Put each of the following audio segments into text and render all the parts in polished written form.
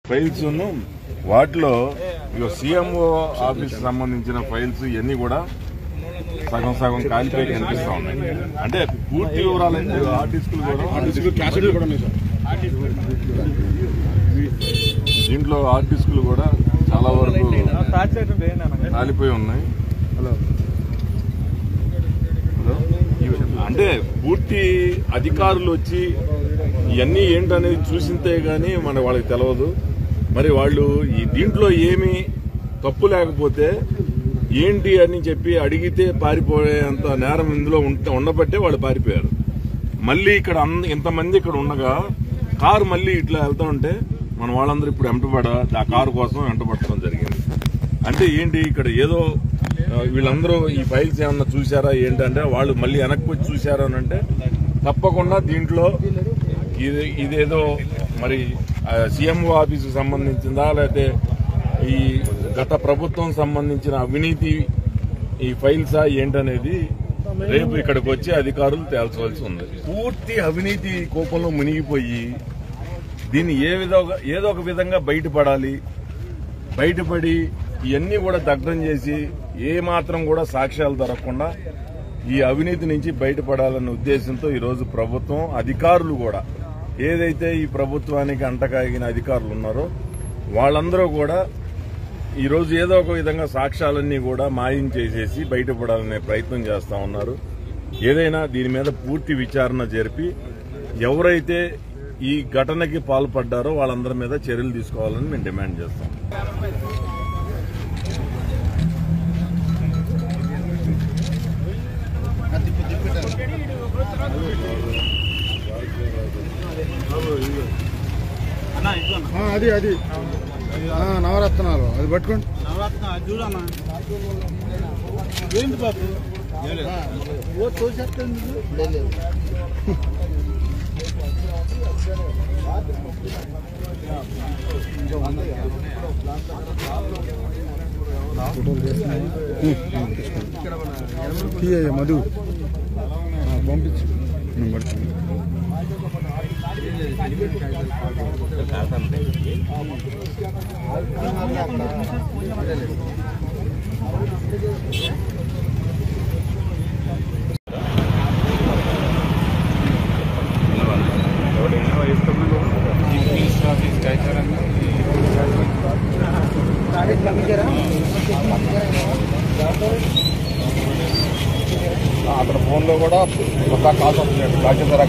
Files వాటిలో CMO office సంబంధించిన files ఇవన్నీ కూడా సగం సగం కాలిపోయి కనిపిస్తా ఉన్నాయి. అంటే పూర్తి వివరాలు దీంట్లో హార్డ్ డిస్కులు కూడా చాలా వరకు కాలిపోయి ఉన్నాయి. అంటే పూర్తి అధికారులు వచ్చి ఇవన్నీ ఏంటనేది చూసింతే గానీ వాళ్ళకి తెలియదు. మరి వాళ్ళు ఈ దీంట్లో ఏమీ తప్పు లేకపోతే ఏంటి అని చెప్పి అడిగితే పారిపోయేంత నేరం ఇందులో ఉండబట్టే వాళ్ళు పారిపోయారు. మళ్ళీ ఇక్కడ ఇంతమంది ఇక్కడ ఉండగా కారు మళ్ళీ ఇట్లా వెళ్తా ఉంటే మన వాళ్ళందరూ ఇప్పుడు ఆ కారు కోసం వెంటబట్టడం జరిగింది. అంటే ఏంటి ఇక్కడ ఏదో వీళ్ళందరూ ఈ ఫైల్స్ ఏమన్నా చూసారా ఏంటంటే వాళ్ళు మళ్ళీ వెనక్కి వచ్చి చూసారా అని అంటే తప్పకుండా దీంట్లో ఇదేదో మరి సీఎంఓ ఆఫీసుకు సంబంధించిందా లేకపోతే ఈ గత ప్రభుత్వం సంబంధించిన అవినీతి ఈ ఫైల్సా ఏంటనేది రేపు ఇక్కడికి వచ్చి అధికారులు తేల్చవలసి ఉంది. పూర్తి అవినీతి కోపంలో మునిగిపోయి దీన్ని ఏదో ఒక విధంగా బయటపడి ఇవన్నీ కూడా దగ్ధం చేసి ఏ మాత్రం కూడా సాక్ష్యాలు దొరకకుండా ఈ అవినీతి నుంచి బయటపడాలన్న ఉద్దేశంతో ఈరోజు ప్రభుత్వం అధికారులు కూడా ఏదైతే ఈ ప్రభుత్వానికి అంటకాగిన అధికారులు ఉన్నారో వాళ్ళందరూ కూడా ఈరోజు ఏదో ఒక విధంగా సాక్ష్యాలన్నీ కూడా మాయం చేసేసి బయటపడాలనే ప్రయత్నం చేస్తా ఉన్నారు. ఏదైనా దీని మీద పూర్తి విచారణ జరిపి ఎవరైతే ఈ ఘటనకి పాల్పడ్డారో వాళ్ళందరి మీద చర్యలు తీసుకోవాలని మేము డిమాండ్ చేస్తాం. అది నవరత్నాలు అది పట్టుకోండి. ఏంటి బాబు మధు పంపించు అక్కడ ఫోన్లో కూడా ఒక కాల్స్ వస్తున్నాయి. కాల్ చేశారా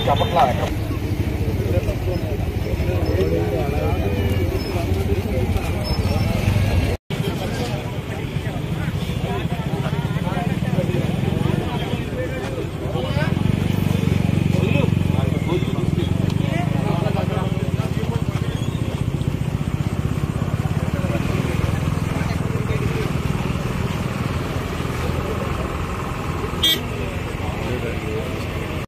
చెప్పట్లా